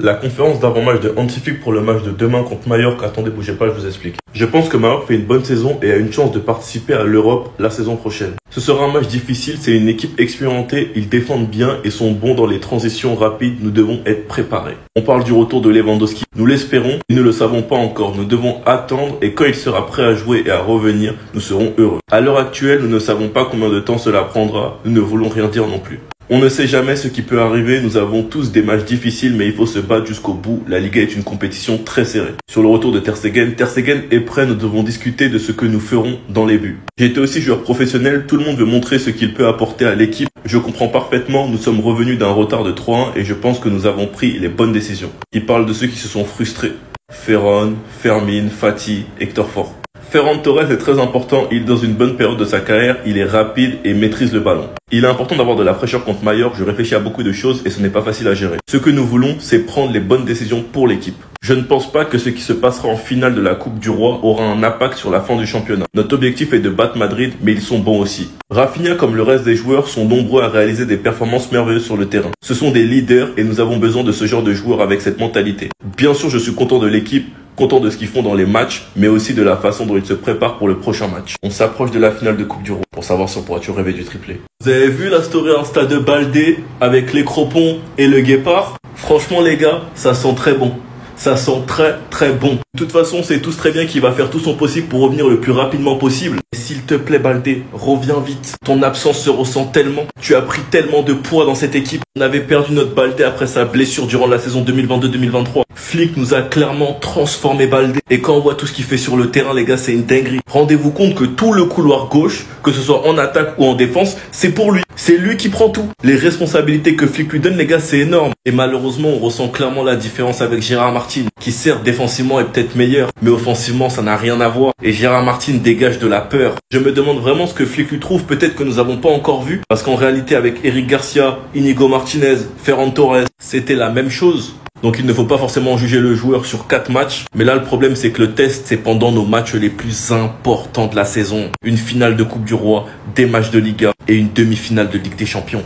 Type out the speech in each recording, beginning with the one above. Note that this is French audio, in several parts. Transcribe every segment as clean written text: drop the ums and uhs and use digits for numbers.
La conférence d'avant-match de Hansi Flick pour le match de demain contre Mallorca. Attendez, bougez pas, je vous explique. Je pense que Mallorca fait une bonne saison et a une chance de participer à l'Europe la saison prochaine. Ce sera un match difficile, c'est une équipe expérimentée, ils défendent bien et sont bons dans les transitions rapides, nous devons être préparés. On parle du retour de Lewandowski. Nous l'espérons, nous ne le savons pas encore, nous devons attendre et quand il sera prêt à jouer et à revenir, nous serons heureux. À l'heure actuelle, nous ne savons pas combien de temps cela prendra, nous ne voulons rien dire non plus. On ne sait jamais ce qui peut arriver, nous avons tous des matchs difficiles mais il faut se battre jusqu'au bout. La Liga est une compétition très serrée. Sur le retour de Ter Stegen est prêt, nous devons discuter de ce que nous ferons dans les buts. J'ai été aussi joueur professionnel, tout le monde veut montrer ce qu'il peut apporter à l'équipe. Je comprends parfaitement, nous sommes revenus d'un retard de 3-1 et je pense que nous avons pris les bonnes décisions. Il parle de ceux qui se sont frustrés. Ferran, Fermin, Fati, Hector Fort. Ferran Torres est très important, il est dans une bonne période de sa carrière, il est rapide et maîtrise le ballon. Il est important d'avoir de la fraîcheur contre Mallorca, je réfléchis à beaucoup de choses et ce n'est pas facile à gérer. Ce que nous voulons, c'est prendre les bonnes décisions pour l'équipe. Je ne pense pas que ce qui se passera en finale de la Coupe du Roi aura un impact sur la fin du championnat. Notre objectif est de battre Madrid, mais ils sont bons aussi. Rafinha, comme le reste des joueurs, sont nombreux à réaliser des performances merveilleuses sur le terrain. Ce sont des leaders et nous avons besoin de ce genre de joueurs avec cette mentalité. Bien sûr, je suis content de l'équipe, content de ce qu'ils font dans les matchs, mais aussi de la façon dont ils se préparent pour le prochain match. On s'approche de la finale de Coupe du Roi pour savoir si on pourra-tu rêver du triplé. Vous avez vu la story Insta de Baldé avec les cropons et le guépard? Franchement les gars, ça sent très bon. Ça sent très bon. De toute façon, c'est tous très bien qu'il va faire tout son possible pour revenir le plus rapidement possible. S'il te plaît Baldé, reviens vite. Ton absence se ressent tellement. Tu as pris tellement de poids dans cette équipe. On avait perdu notre Baldé après sa blessure durant la saison 2022-2023. Flick nous a clairement transformé Baldé. Et quand on voit tout ce qu'il fait sur le terrain, les gars, c'est une dinguerie. Rendez-vous compte que tout le couloir gauche, que ce soit en attaque ou en défense, c'est pour lui. C'est lui qui prend tout. Les responsabilités que Flick lui donne, les gars, c'est énorme. Et malheureusement, on ressent clairement la différence avec Gérard Martin, qui certes défensivement est peut-être meilleur, mais offensivement, ça n'a rien à voir. Et Gérard Martin dégage de la peur. Je me demande vraiment ce que Flick lui trouve. Peut-être que nous n'avons pas encore vu. Parce qu'en réalité, avec Eric Garcia, Inigo Martinez, Ferran Torres, c'était la même chose. Donc il ne faut pas forcément juger le joueur sur 4 matchs. Mais là le problème c'est que le test c'est pendant nos matchs les plus importants de la saison. Une finale de Coupe du Roi, des matchs de Liga et une demi-finale de Ligue des Champions.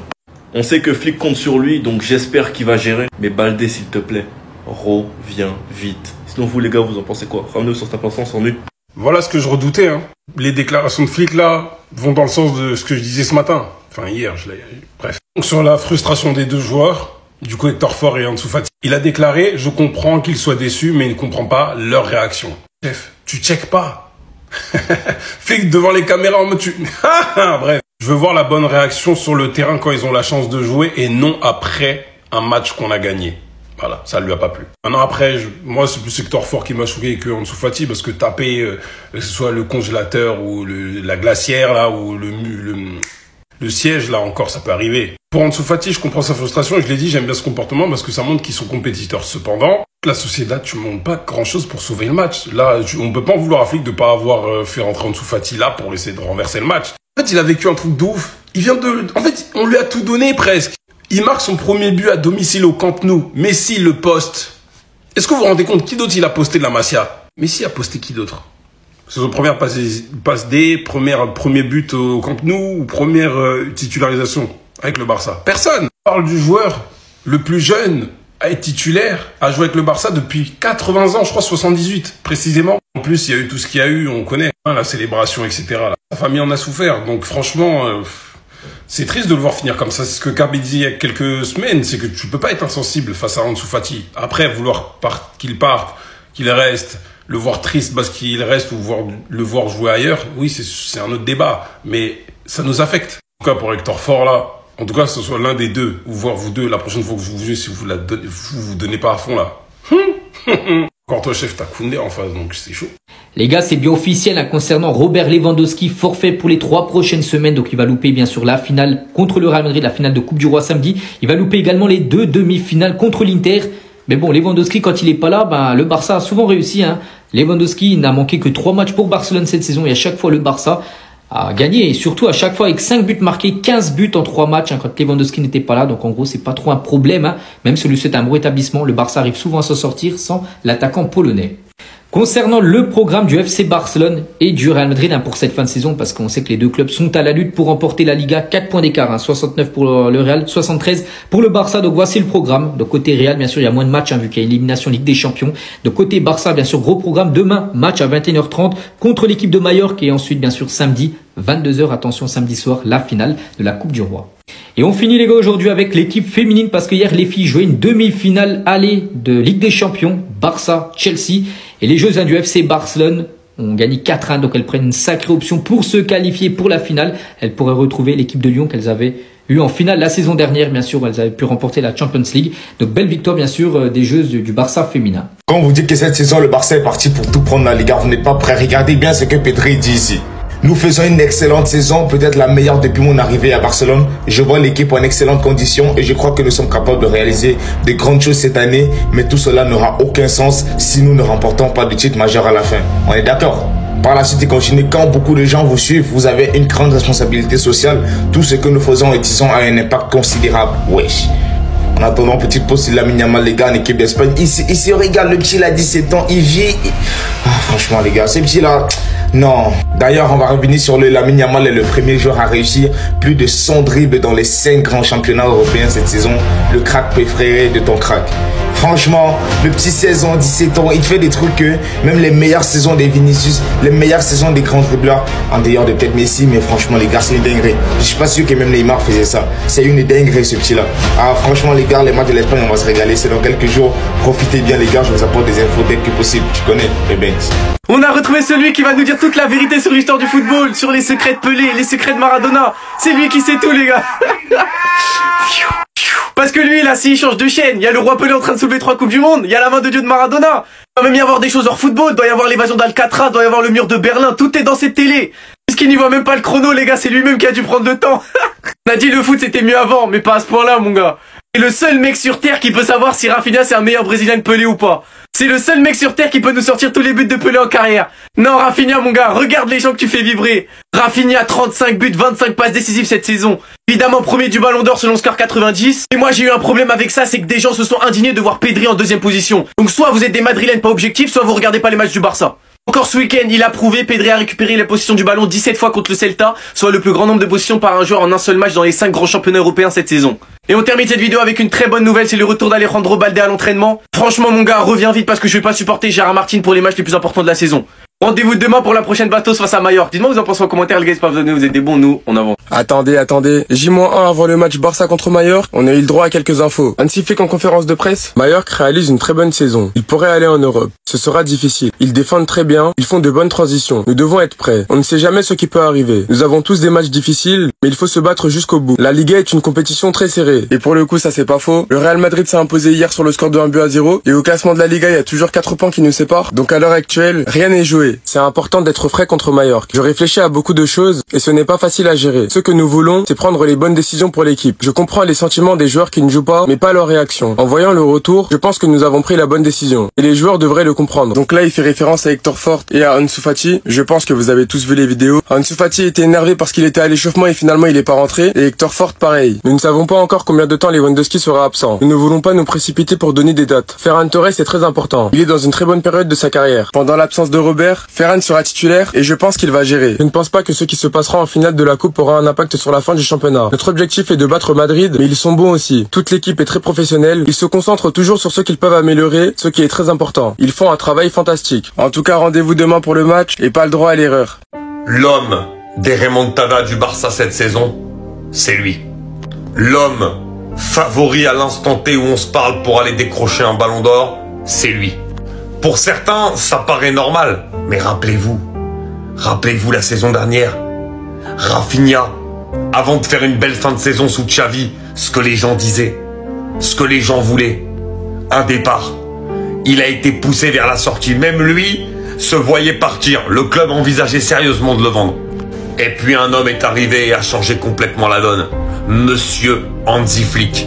On sait que Flick compte sur lui donc j'espère qu'il va gérer. Mais Baldé s'il te plaît, reviens vite. Sinon vous les gars vous en pensez quoi? Ramenez-nous sur cette pensée en mute. Voilà ce que je redoutais. Les déclarations de Flick là vont dans le sens de ce que je disais ce matin. Enfin hier, bref. Donc sur la frustration des deux joueurs, du coup Hector Fort et Ansu Fati, il a déclaré « Je comprends qu'ils soient déçus, mais il ne comprend pas leur réaction. » Chef, tu checkes pas. Flick devant les caméras en mode tu... Bref, je veux voir la bonne réaction sur le terrain quand ils ont la chance de jouer et non après un match qu'on a gagné. Voilà, ça ne lui a pas plu. Maintenant après, moi c'est plus Hector Fort qui m'a choqué que Ansu Fati parce que taper, que ce soit le congélateur ou la glacière là ou le siège, là encore, ça peut arriver. Pour Ansu Fati, je comprends sa frustration et je l'ai dit, j'aime bien ce comportement parce que ça montre qu'ils sont compétiteurs. Cependant, la Sociedad, tu ne montres pas grand-chose pour sauver le match. Là, on peut pas en vouloir à Flick de pas avoir fait rentrer Ansu Fati là pour essayer de renverser le match. En fait, il a vécu un truc de ouf. En fait, on lui a tout donné presque. Il marque son premier but à domicile au Camp Nou. Messi le poste. Est-ce que vous vous rendez compte qui d'autre il a posté de la Masia? Messi a posté qui d'autre? C'est son première passe D, premier but au Camp Nou ou première titularisation avec le Barça. Personne. On parle du joueur le plus jeune à être titulaire, à jouer avec le Barça depuis 80 ans, je crois 78 précisément. En plus, il y a eu tout ce qu'il y a eu, on connaît, la célébration, etc. Là. Sa famille en a souffert, donc franchement, c'est triste de le voir finir comme ça. C'est ce que Kaby disait il y a quelques semaines, c'est que tu peux pas être insensible face à Ansu Fati. Après, vouloir qu'il parte, qu'il reste... Le voir triste parce qu'il reste ou le voir jouer ailleurs, oui, c'est un autre débat. Mais ça nous affecte. En tout cas, pour Hector Fort, là, en tout cas, que ce soit l'un des deux, ou voir vous deux, la prochaine fois que vous jouez, si vous donnez pas à fond, là. Encore toi, chef, t'as Koundé en face, donc c'est chaud. Les gars, c'est bien officiel concernant Robert Lewandowski, forfait pour les 3 prochaines semaines. Donc, il va louper bien sûr la finale contre le Real Madrid, la finale de Coupe du Roi samedi. Il va louper également les 2 demi-finales contre l'Inter. Mais bon, Lewandowski, quand il est pas là, le Barça a souvent réussi. Lewandowski n'a manqué que 3 matchs pour Barcelone cette saison. Et à chaque fois, le Barça a gagné. Et surtout, à chaque fois, avec 5 buts marqués, 15 buts en 3 matchs quand Lewandowski n'était pas là. Donc, en gros, c'est pas trop un problème. Même si lui souhaite un bon établissement, le Barça arrive souvent à s'en sortir sans l'attaquant polonais. Concernant le programme du FC Barcelone et du Real Madrid pour cette fin de saison, parce qu'on sait que les deux clubs sont à la lutte pour remporter la Liga, 4 points d'écart, 69 pour le Real, 73 pour le Barça. Donc voici le programme. De côté Real, bien sûr, il y a moins de matchs vu qu'il y a élimination Ligue des Champions. De côté Barça, bien sûr, gros programme. Demain, match à 21h30 contre l'équipe de Majorque et ensuite, bien sûr, samedi, 22h, attention, samedi soir, la finale de la Coupe du Roi. Et on finit les gars aujourd'hui avec l'équipe féminine parce que hier les filles jouaient une demi-finale aller de Ligue des Champions, Barça-Chelsea. Et les joueuses du FC Barcelone ont gagné 4-1, donc elles prennent une sacrée option pour se qualifier pour la finale. Elles pourraient retrouver l'équipe de Lyon qu'elles avaient eu en finale la saison dernière, bien sûr, elles avaient pu remporter la Champions League. Donc belle victoire bien sûr des joueuses du Barça féminin. Quand vous dites que cette saison le Barça est parti pour tout prendre la Liga, vous n'êtes pas prêt. Regardez bien ce que Pedri dit ici. Nous faisons une excellente saison, peut-être la meilleure depuis mon arrivée à Barcelone. Je vois l'équipe en excellentes conditions et je crois que nous sommes capables de réaliser de grandes choses cette année. Mais tout cela n'aura aucun sens si nous ne remportons pas de titre majeur à la fin. On est d'accord? Par la suite, il continue. Quand beaucoup de gens vous suivent, vous avez une grande responsabilité sociale. Tout ce que nous faisons et disons a un impact considérable. Wesh. En attendant, petite pause sur Lamine Yamal, les gars, en équipe d'Espagne. Ici, regarde, le petit, il a 17 ans, il vit. Franchement, les gars, ce petit-là, non. D'ailleurs, on va revenir sur le Lamine Yamal, est le premier joueur à réussir plus de 100 dribbles dans les 5 grands championnats européens cette saison. Le crack préféré de ton crack. Franchement, le petit 16 ans, 17 ans, il fait des trucs que même les meilleures saisons des Vinicius, les meilleures saisons des grands dribbleurs, en dehors de peut-être Messi, mais franchement, les gars, c'est une dinguerie. Je suis pas sûr que même Neymar faisait ça. C'est une dinguerie, ce petit-là. Ah, franchement, les gars, les matchs de l'Espagne, on va se régaler. C'est dans quelques jours. Profitez bien, les gars, je vous apporte des infos dès que possible. Tu connais les Banks. On a retrouvé celui qui va nous dire toute la vérité sur l'histoire du football, sur les secrets de Pelé, les secrets de Maradona. C'est lui qui sait tout, les gars. Parce que lui, là, s'il change de chaîne, il y a le roi Pelé en train de soulever 3 coupes du monde, il y a la main de Dieu de Maradona. Il doit même y avoir des choses hors football, il doit y avoir l'évasion d'Alcatraz, il doit y avoir le mur de Berlin, tout est dans cette télé. Parce qu'il n'y voit même pas le chrono, les gars, c'est lui-même qui a dû prendre le temps. On a dit le foot c'était mieux avant, mais pas à ce point-là, mon gars. C'est le seul mec sur Terre qui peut savoir si Rafinha c'est un meilleur Brésilien que Pelé ou pas. C'est le seul mec sur Terre qui peut nous sortir tous les buts de Pelé en carrière. Non, Rafinha, mon gars, regarde les gens que tu fais vibrer. Rafinha, 35 buts, 25 passes décisives cette saison. Évidemment, premier du Ballon d'Or selon Score 90. Et moi, j'ai eu un problème avec ça, c'est que des gens se sont indignés de voir Pedri en 2e position. Donc soit vous êtes des Madrilènes pas objectifs, soit vous regardez pas les matchs du Barça. Encore ce week-end, il a prouvé, Pedri a récupéré la possession du ballon 17 fois contre le Celta, soit le plus grand nombre de possessions par un joueur en un seul match dans les 5 grands championnats européens cette saison. Et on termine cette vidéo avec une très bonne nouvelle, c'est le retour d'Alejandro Balde à l'entraînement. Franchement mon gars, reviens vite parce que je vais pas supporter Gérard Martin pour les matchs les plus importants de la saison. Rendez-vous demain pour la prochaine Bastos face à Majorque. Dites-moi vous en pensez en commentaire les gars, c'est pas besoin de vous êtes des bons, nous, on avance. Attendez, J-1 avant le match Barça contre Majorque, on a eu le droit à quelques infos. Hansi Flick en conférence de presse, Majorque réalise une très bonne saison. Ils pourraient aller en Europe. Ce sera difficile. Ils défendent très bien, ils font de bonnes transitions. Nous devons être prêts. On ne sait jamais ce qui peut arriver. Nous avons tous des matchs difficiles, mais il faut se battre jusqu'au bout. La Liga est une compétition très serrée. Et pour le coup, ça c'est pas faux. Le Real Madrid s'est imposé hier sur le score de 1-0. Et au classement de la Liga, il y a toujours 4 points qui nous séparent. Donc à l'heure actuelle, rien n'est joué. C'est important d'être frais contre Majorque. Je réfléchis à beaucoup de choses et ce n'est pas facile à gérer. Ce que nous voulons, c'est prendre les bonnes décisions pour l'équipe. Je comprends les sentiments des joueurs qui ne jouent pas, mais pas leur réaction. En voyant le retour, je pense que nous avons pris la bonne décision. Et les joueurs devraient le comprendre. Donc là, il fait référence à Hector Fort et à Ansu Fati. Je pense que vous avez tous vu les vidéos. Ansu Fati était énervé parce qu'il était à l'échauffement et finalement il est pas rentré. Et Hector Fort, pareil. Nous ne savons pas encore combien de temps Lewandowski sera absent. Nous ne voulons pas nous précipiter pour donner des dates. Ferran Torres est très important. Il est dans une très bonne période de sa carrière. Pendant l'absence de Robert, Ferran sera titulaire et je pense qu'il va gérer. Je ne pense pas que ce qui se passera en finale de la Coupe aura un impact sur la fin du championnat. Notre objectif est de battre Madrid, mais ils sont bons aussi. Toute l'équipe est très professionnelle. Ils se concentrent toujours sur ce qu'ils peuvent améliorer, ce qui est très important. Ils font un travail fantastique. En tout cas, rendez-vous demain pour le match et pas le droit à l'erreur. L'homme des remontadas du Barça cette saison, c'est lui. L'homme favori à l'instant T où on se parle pour aller décrocher un ballon d'or, c'est lui. Pour certains, ça paraît normal, mais rappelez-vous la saison dernière. Rafinha, avant de faire une belle fin de saison sous Xavi, ce que les gens disaient, ce que les gens voulaient, un départ. Il a été poussé vers la sortie. Même lui se voyait partir. Le club envisageait sérieusement de le vendre. Et puis un homme est arrivé et a changé complètement la donne. Monsieur Hansi Flick.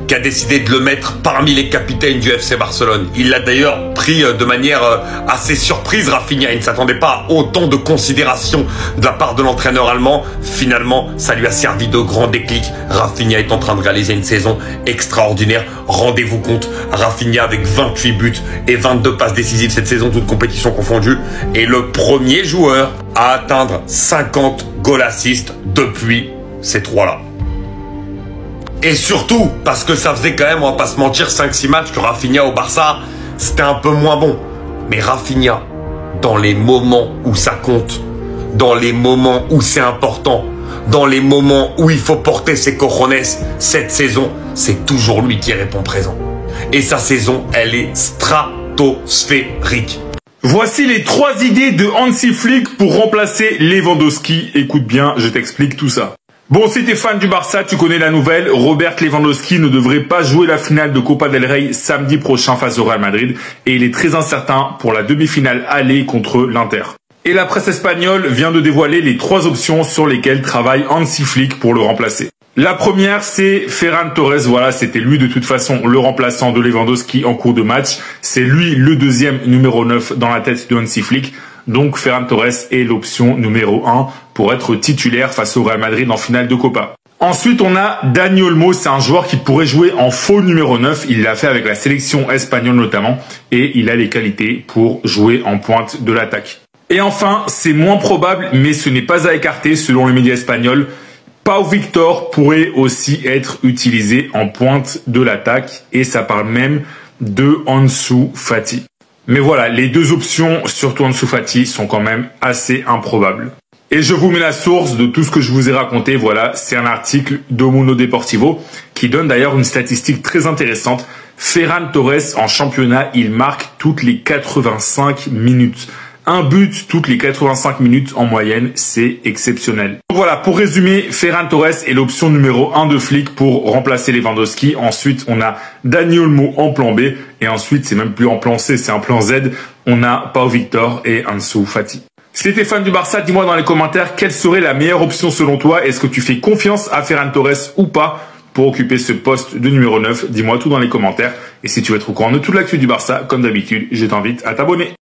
qui a décidé de le mettre parmi les capitaines du FC Barcelone. Il l'a d'ailleurs pris de manière assez surprise, Rafinha. Il ne s'attendait pas à autant de considération de la part de l'entraîneur allemand. Finalement, ça lui a servi de grand déclic. Rafinha est en train de réaliser une saison extraordinaire. Rendez-vous compte, Rafinha avec 28 buts et 22 passes décisives cette saison, toute compétition confondue, est le premier joueur à atteindre 50 goal assists depuis ces trois-là. Et surtout, parce que ça faisait quand même, on va pas se mentir, 5-6 matchs que Rafinha au Barça, c'était un peu moins bon. Mais Rafinha, dans les moments où ça compte, dans les moments où c'est important, dans les moments où il faut porter ses cojones, cette saison, c'est toujours lui qui répond présent. Et sa saison, elle est stratosphérique. Voici les 3 idées de Hansi Flick pour remplacer Lewandowski. Écoute bien, je t'explique tout ça. Bon, si t'es fan du Barça, tu connais la nouvelle. Robert Lewandowski ne devrait pas jouer la finale de Copa del Rey samedi prochain face au Real Madrid. Et il est très incertain pour la demi-finale aller contre l'Inter. Et la presse espagnole vient de dévoiler les 3 options sur lesquelles travaille Hansi Flick pour le remplacer. La première, c'est Ferran Torres. Voilà, c'était lui de toute façon le remplaçant de Lewandowski en cours de match. C'est lui le deuxième numéro 9 dans la tête de Hansi Flick. Donc Ferran Torres est l'option numéro 1 pour être titulaire face au Real Madrid en finale de Copa. Ensuite, on a Dani Olmo, c'est un joueur qui pourrait jouer en faux numéro 9. Il l'a fait avec la sélection espagnole notamment. Et il a les qualités pour jouer en pointe de l'attaque. Et enfin, c'est moins probable, mais ce n'est pas à écarter selon les médias espagnols. Pau Victor pourrait aussi être utilisé en pointe de l'attaque. Et ça parle même de Ansu Fati. Mais voilà, les 2 options, surtout Ansu Fati, sont quand même assez improbables. Et je vous mets la source de tout ce que je vous ai raconté. Voilà, c'est un article de Mundo Deportivo qui donne d'ailleurs une statistique très intéressante. Ferran Torres, en championnat, il marque toutes les 85 minutes. Un but toutes les 85 minutes en moyenne, c'est exceptionnel. Donc voilà, pour résumer, Ferran Torres est l'option numéro 1 de Flick pour remplacer Lewandowski. Ensuite, on a Dani Olmo en plan B. Et ensuite, c'est même plus en plan C, c'est un plan Z. On a Pau Victor et Ansu Fati. Si t'es fan du Barça, dis-moi dans les commentaires quelle serait la meilleure option selon toi. Est-ce que tu fais confiance à Ferran Torres ou pas pour occuper ce poste de numéro 9? Dis-moi tout dans les commentaires. Et si tu veux être au courant de toute l'actu du Barça, comme d'habitude, je t'invite à t'abonner.